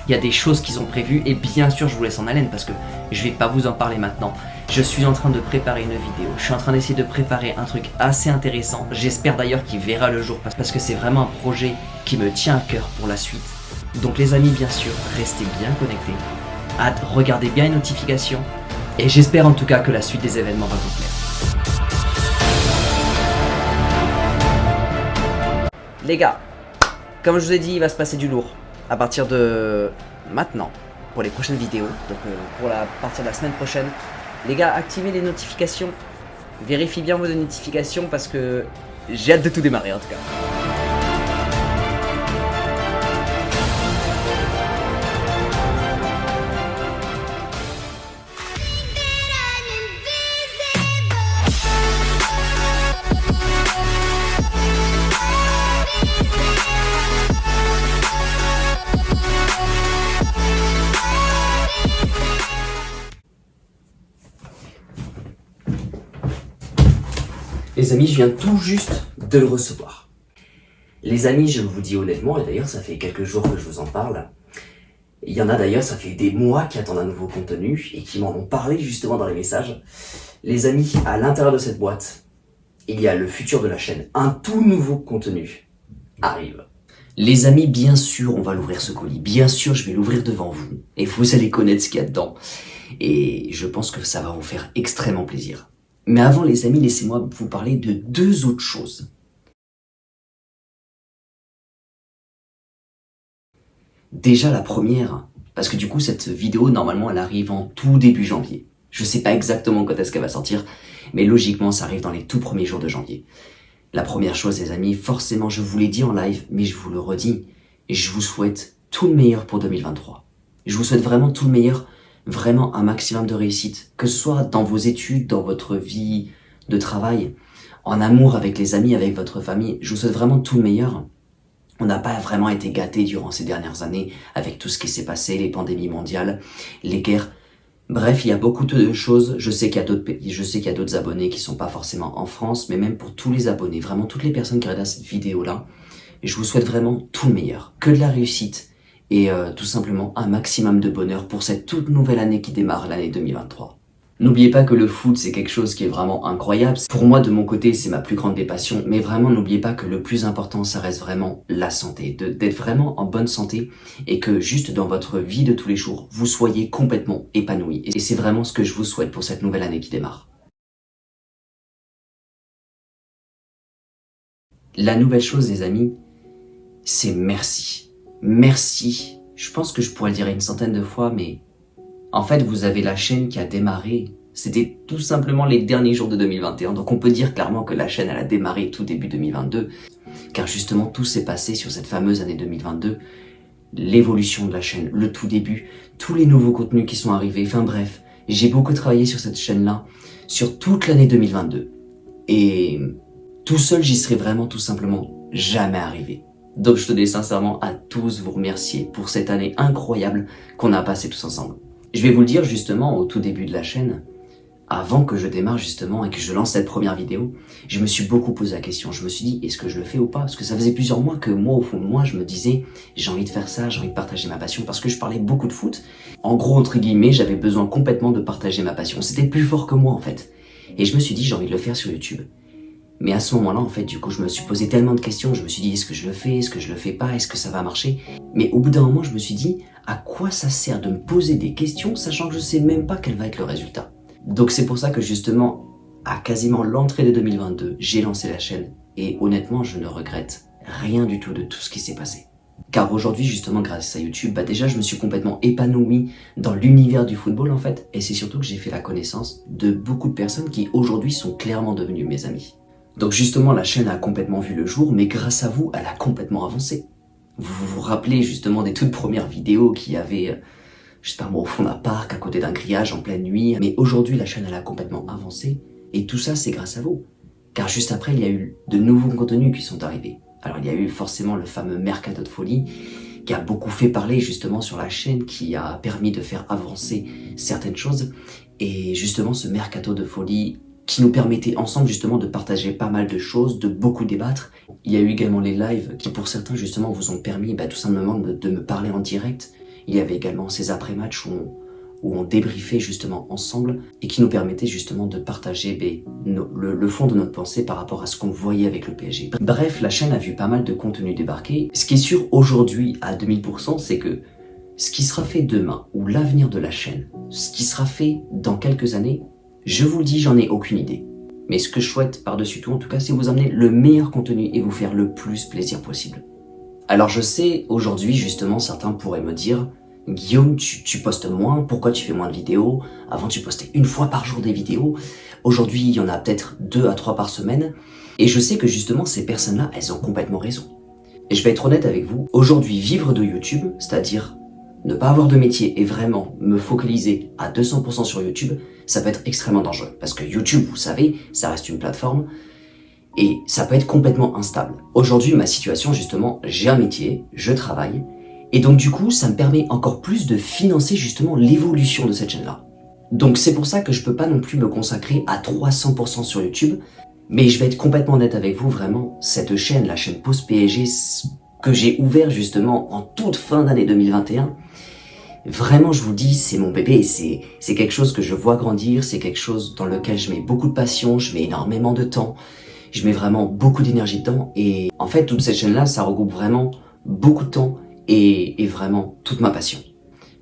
Il y a des choses qu'ils ont prévues et bien sûr je vous laisse en haleine parce que je vais pas vous en parler maintenant. Je suis en train de préparer une vidéo, je suis en train d'essayer de préparer un truc assez intéressant. J'espère d'ailleurs qu'il verra le jour parce que c'est vraiment un projet qui me tient à cœur pour la suite. Donc les amis, bien sûr, restez bien connectés, regardez bien les notifications et j'espère en tout cas que la suite des événements va vous plaire. Les gars, comme je vous ai dit, il va se passer du lourd à partir de maintenant pour les prochaines vidéos. Donc pour partir de la semaine prochaine, les gars, activez les notifications. Vérifiez bien vos notifications parce que j'ai hâte de tout démarrer en tout cas. Les amis, je viens tout juste de le recevoir. Les amis, je vous dis honnêtement, et d'ailleurs ça fait quelques jours que je vous en parle, il y en a d'ailleurs, ça fait des mois qui attendent un nouveau contenu et qui m'en ont parlé justement dans les messages. Les amis, à l'intérieur de cette boîte, il y a le futur de la chaîne. Un tout nouveau contenu arrive. Les amis, bien sûr, on va l'ouvrir ce colis. Bien sûr, je vais l'ouvrir devant vous. Et vous allez connaître ce qu'il y a dedans. Et je pense que ça va vous faire extrêmement plaisir. Mais avant les amis, laissez-moi vous parler de deux autres choses. Déjà la première, parce que du coup cette vidéo normalement elle arrive en tout début janvier. Je sais pas exactement quand est-ce qu'elle va sortir, mais logiquement ça arrive dans les tout premiers jours de janvier. La première chose les amis, forcément je vous l'ai dit en live, mais je vous le redis, je vous souhaite tout le meilleur pour 2023. Je vous souhaite vraiment tout le meilleur. Vraiment un maximum de réussite, que ce soit dans vos études, dans votre vie de travail, en amour avec les amis, avec votre famille. Je vous souhaite vraiment tout le meilleur. On n'a pas vraiment été gâtés durant ces dernières années avec tout ce qui s'est passé, les pandémies mondiales, les guerres. Bref, il y a beaucoup de choses. Je sais qu'il y a d'autres pays, je sais qu'il y a d'autres abonnés qui sont pas forcément en France, mais même pour tous les abonnés, vraiment toutes les personnes qui regardent cette vidéo-là, je vous souhaite vraiment tout le meilleur, que de la réussite. Et tout simplement un maximum de bonheur pour cette toute nouvelle année qui démarre, l'année 2023. N'oubliez pas que le foot, c'est quelque chose qui est vraiment incroyable. Pour moi, de mon côté, c'est ma plus grande des passions. Mais vraiment, n'oubliez pas que le plus important, ça reste vraiment la santé. D'être vraiment en bonne santé et que juste dans votre vie de tous les jours, vous soyez complètement épanoui. Et c'est vraiment ce que je vous souhaite pour cette nouvelle année qui démarre. La nouvelle chose, les amis, c'est merci. Merci, je pense que je pourrais le dire une centaine de fois, mais en fait vous avez la chaîne qui a démarré, c'était tout simplement les derniers jours de 2021, donc on peut dire clairement que la chaîne elle a démarré tout début 2022, car justement tout s'est passé sur cette fameuse année 2022, l'évolution de la chaîne, le tout début, tous les nouveaux contenus qui sont arrivés, enfin bref, j'ai beaucoup travaillé sur cette chaîne-là, sur toute l'année 2022, et tout seul j'y serais vraiment tout simplement jamais arrivé. Donc je tenais sincèrement à tous vous remercier pour cette année incroyable qu'on a passée tous ensemble. Je vais vous le dire justement au tout début de la chaîne, avant que je démarre justement et que je lance cette première vidéo, je me suis beaucoup posé la question. Je me suis dit, est-ce que je le fais ou pas? Parce que ça faisait plusieurs mois que moi, au fond de moi, je me disais, j'ai envie de faire ça, j'ai envie de partager ma passion parce que je parlais beaucoup de foot. En gros, entre guillemets, j'avais besoin complètement de partager ma passion. C'était plus fort que moi en fait. Et je me suis dit, j'ai envie de le faire sur YouTube. Mais à ce moment-là, en fait, du coup, je me suis posé tellement de questions, je me suis dit, est-ce que je le fais, est-ce que je le fais pas, est-ce que ça va marcher? Mais au bout d'un moment, je me suis dit, à quoi ça sert de me poser des questions, sachant que je sais même pas quel va être le résultat? Donc c'est pour ça que justement, à quasiment l'entrée de 2022, j'ai lancé la chaîne, et honnêtement, je ne regrette rien du tout de tout ce qui s'est passé. Car aujourd'hui, justement, grâce à YouTube, déjà, je me suis complètement épanoui dans l'univers du football, en fait, et c'est surtout que j'ai fait la connaissance de beaucoup de personnes qui, aujourd'hui, sont clairement devenues mes amis. Donc justement, la chaîne a complètement vu le jour, mais grâce à vous, elle a complètement avancé. Vous vous rappelez justement des toutes premières vidéos qu'il y avait, je sais pas moi, au fond d'un parc, à côté d'un grillage, en pleine nuit. Mais aujourd'hui, la chaîne, elle a complètement avancé. Et tout ça, c'est grâce à vous. Car juste après, il y a eu de nouveaux contenus qui sont arrivés. Alors il y a eu forcément le fameux Mercato de Folie, qui a beaucoup fait parler justement sur la chaîne, qui a permis de faire avancer certaines choses. Et justement, ce Mercato de Folie qui nous permettait ensemble justement de partager pas mal de choses, de beaucoup débattre. Il y a eu également les lives qui pour certains justement vous ont permis tout simplement de me parler en direct Il y avait également ces après-matchs où on débriefait justement ensemble et qui nous permettait justement de partager le fond de notre pensée par rapport à ce qu'on voyait avec le PSG. Bref, la chaîne a vu pas mal de contenu débarquer. Ce qui est sûr aujourd'hui à 2000%, c'est que ce qui sera fait demain ou l'avenir de la chaîne, ce qui sera fait dans quelques années, je vous le dis, j'en ai aucune idée. Mais ce que je souhaite par-dessus tout, en tout cas, c'est vous amener le meilleur contenu et vous faire le plus plaisir possible. Alors je sais, aujourd'hui, justement, certains pourraient me dire « Guillaume, tu postes moins, pourquoi tu fais moins de vidéos? Avant, tu postais 1 fois par jour des vidéos. Aujourd'hui, il y en a peut-être 2 à 3 par semaine. » Et je sais que justement, ces personnes-là, elles ont complètement raison. Et je vais être honnête avec vous, aujourd'hui, vivre de YouTube, c'est-à-dire ne pas avoir de métier et vraiment me focaliser à 200% sur YouTube, ça peut être extrêmement dangereux. Parce que YouTube, vous savez, ça reste une plateforme et ça peut être complètement instable. Aujourd'hui, ma situation, justement, j'ai un métier, je travaille, et donc du coup, ça me permet encore plus de financer justement l'évolution de cette chaîne-là. Donc c'est pour ça que je peux pas non plus me consacrer à 300% sur YouTube, mais je vais être complètement honnête avec vous, vraiment, cette chaîne, la chaîne Pause PSG, que j'ai ouvert justement en toute fin d'année 2021, vraiment, je vous dis, c'est mon bébé, c'est quelque chose que je vois grandir, c'est quelque chose dans lequel je mets beaucoup de passion, je mets énormément de temps, je mets vraiment beaucoup d'énergie dedans, et en fait, toute cette chaîne-là, ça regroupe vraiment beaucoup de temps et vraiment toute ma passion.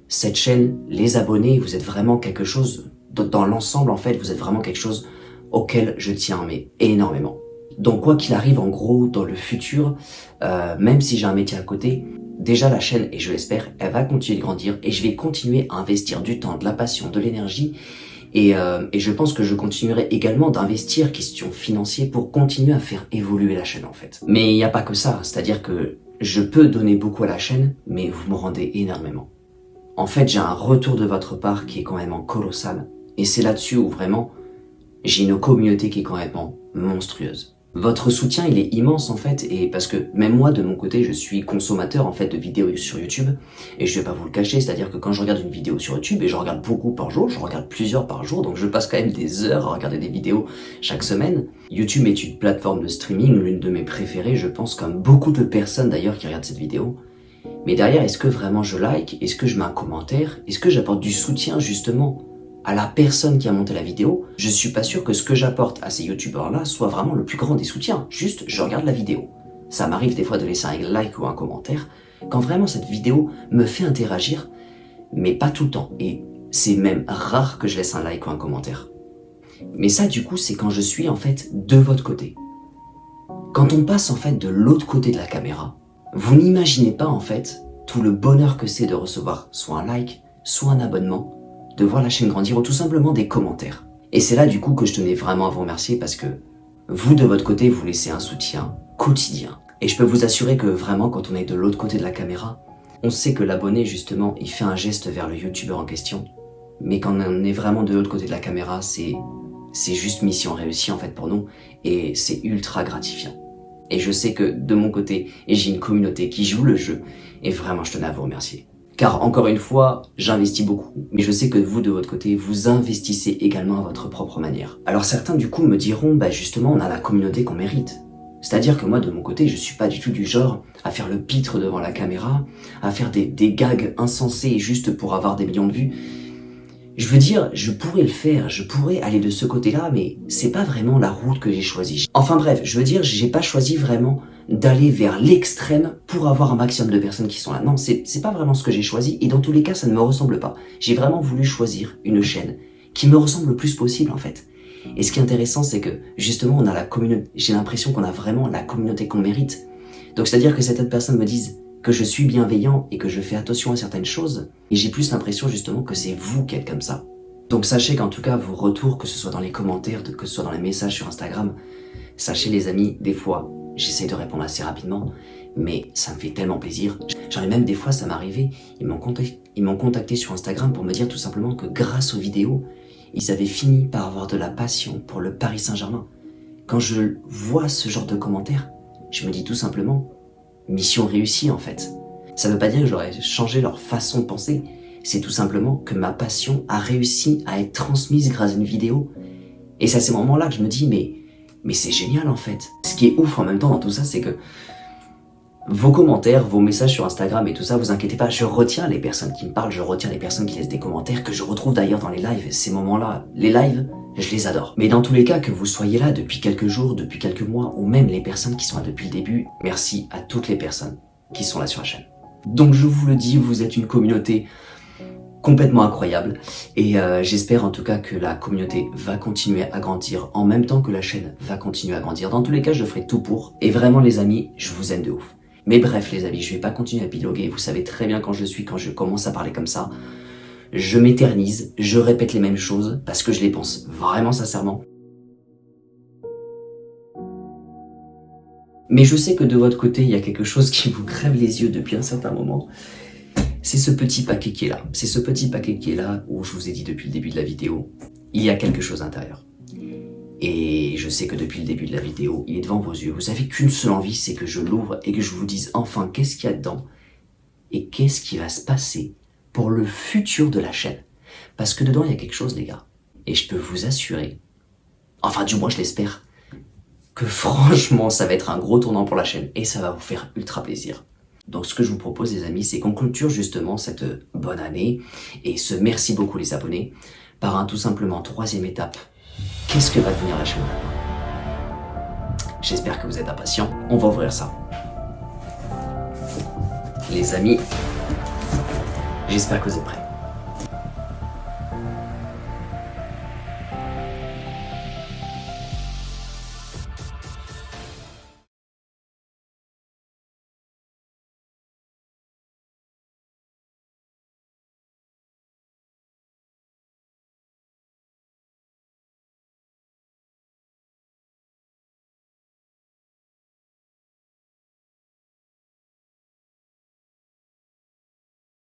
Cette chaîne, les abonnés, vous êtes vraiment quelque chose, dans l'ensemble, en fait, vous êtes vraiment quelque chose auquel je tiens, mais énormément. Donc, quoi qu'il arrive, en gros, dans le futur, même si j'ai un métier à côté, déjà la chaîne, et je l'espère, elle va continuer de grandir et je vais continuer à investir du temps, de la passion, de l'énergie et je pense que je continuerai également d'investir question financière pour continuer à faire évoluer la chaîne en fait. Mais il n'y a pas que ça, c'est-à-dire que je peux donner beaucoup à la chaîne, mais vous me rendez énormément. En fait, j'ai un retour de votre part qui est quand même colossal et c'est là-dessus où vraiment j'ai une communauté qui est quand même monstrueuse. Votre soutien, il est immense en fait, et parce que même moi de mon côté, je suis consommateur en fait de vidéos sur YouTube, et je vais pas vous le cacher, c'est-à-dire que quand je regarde une vidéo sur YouTube, et je regarde beaucoup par jour, je regarde plusieurs par jour, donc je passe quand même des heures à regarder des vidéos chaque semaine. YouTube est une plateforme de streaming, l'une de mes préférées, je pense, comme beaucoup de personnes d'ailleurs qui regardent cette vidéo. Mais derrière, est-ce que vraiment je like? Est-ce que je mets un commentaire? Est-ce que j'apporte du soutien justement à la personne qui a monté la vidéo? Je suis pas sûr que ce que j'apporte à ces youtubeurs-là soit vraiment le plus grand des soutiens. Juste, je regarde la vidéo. Ça m'arrive des fois de laisser un like ou un commentaire, quand vraiment cette vidéo me fait interagir, mais pas tout le temps. Et c'est même rare que je laisse un like ou un commentaire. Mais ça, du coup, c'est quand je suis en fait de votre côté. Quand on passe en fait de l'autre côté de la caméra, vous n'imaginez pas en fait tout le bonheur que c'est de recevoir soit un like, soit un abonnement, de voir la chaîne grandir ou tout simplement des commentaires. Et c'est là du coup que je tenais vraiment à vous remercier parce que vous de votre côté vous laissez un soutien quotidien. Et je peux vous assurer que vraiment quand on est de l'autre côté de la caméra, on sait que l'abonné justement il fait un geste vers le youtubeur en question. Mais quand on est vraiment de l'autre côté de la caméra, c'est juste mission réussie en fait pour nous et c'est ultra gratifiant. Et je sais que de mon côté, et j'ai une communauté qui joue le jeu et vraiment je tenais à vous remercier. Car encore une fois, j'investis beaucoup, mais je sais que vous de votre côté, vous investissez également à votre propre manière. Alors certains du coup me diront, bah justement on a la communauté qu'on mérite. C'est-à-dire que moi de mon côté, je suis pas du tout du genre à faire le pitre devant la caméra, à faire des gags insensés juste pour avoir des millions de vues. Je veux dire, je pourrais le faire, je pourrais aller de ce côté-là, mais c'est pas vraiment la route que j'ai choisie. Enfin bref, je veux dire, j'ai pas choisi vraiment d'aller vers l'extrême pour avoir un maximum de personnes qui sont là. Non, c'est pas vraiment ce que j'ai choisi, et dans tous les cas, ça ne me ressemble pas. J'ai vraiment voulu choisir une chaîne qui me ressemble le plus possible, en fait. Et ce qui est intéressant, c'est que, justement, on a la communauté, j'ai l'impression qu'on a vraiment la communauté qu'on mérite. Donc c'est-à-dire que certaines personnes me disent que je suis bienveillant et que je fais attention à certaines choses, et j'ai plus l'impression justement que c'est vous qui êtes comme ça. Donc sachez qu'en tout cas vos retours, que ce soit dans les commentaires, que ce soit dans les messages sur Instagram, sachez les amis, des fois j'essaie de répondre assez rapidement, mais ça me fait tellement plaisir. J'en ai même des fois, ça m'est arrivé, ils m'ont contacté sur Instagram pour me dire tout simplement que grâce aux vidéos, ils avaient fini par avoir de la passion pour le Paris Saint-Germain. Quand je vois ce genre de commentaires, je me dis tout simplement mission réussie en fait. Ça veut pas dire que j'aurais changé leur façon de penser, c'est tout simplement que ma passion a réussi à être transmise grâce à une vidéo. Et c'est à ces moments-là que je me dis mais c'est génial en fait. Ce qui est ouf en même temps dans tout ça, c'est que Vos commentaires, vos messages sur Instagram et tout ça, vous inquiétez pas, je retiens les personnes qui me parlent, je retiens les personnes qui laissent des commentaires, que je retrouve d'ailleurs dans les lives. Ces moments-là, les lives, je les adore. Mais dans tous les cas, que vous soyez là depuis quelques jours, depuis quelques mois, ou même les personnes qui sont là depuis le début, merci à toutes les personnes qui sont là sur la chaîne. Donc je vous le dis, vous êtes une communauté complètement incroyable et j'espère en tout cas que la communauté va continuer à grandir en même temps que la chaîne va continuer à grandir. Dans tous les cas, je ferai tout pour et vraiment les amis, je vous aime de ouf. Mais bref les amis, je vais pas continuer à piloguer, vous savez très bien quand je commence à parler comme ça, je m'éternise, je répète les mêmes choses parce que je les pense vraiment sincèrement. Mais je sais que de votre côté, il y a quelque chose qui vous crève les yeux depuis un certain moment. C'est ce petit paquet qui est là. C'est ce petit paquet qui est là où je vous ai dit depuis le début de la vidéo, il y a quelque chose à l'intérieur. Et je sais que depuis le début de la vidéo, il est devant vos yeux. Vous avez qu'une seule envie, c'est que je l'ouvre et que je vous dise enfin qu'est-ce qu'il y a dedans et qu'est-ce qui va se passer pour le futur de la chaîne. Parce que dedans, il y a quelque chose, les gars. Et je peux vous assurer, enfin du moins je l'espère, que franchement, ça va être un gros tournant pour la chaîne et ça va vous faire ultra plaisir. Donc ce que je vous propose les amis, c'est qu'on clôture justement cette bonne année et ce merci beaucoup les abonnés par un tout simplement troisième étape. Qu'est-ce que va devenir la chaîne? J'espère que vous êtes impatients, on va ouvrir ça. Les amis, j'espère que vous êtes prêts.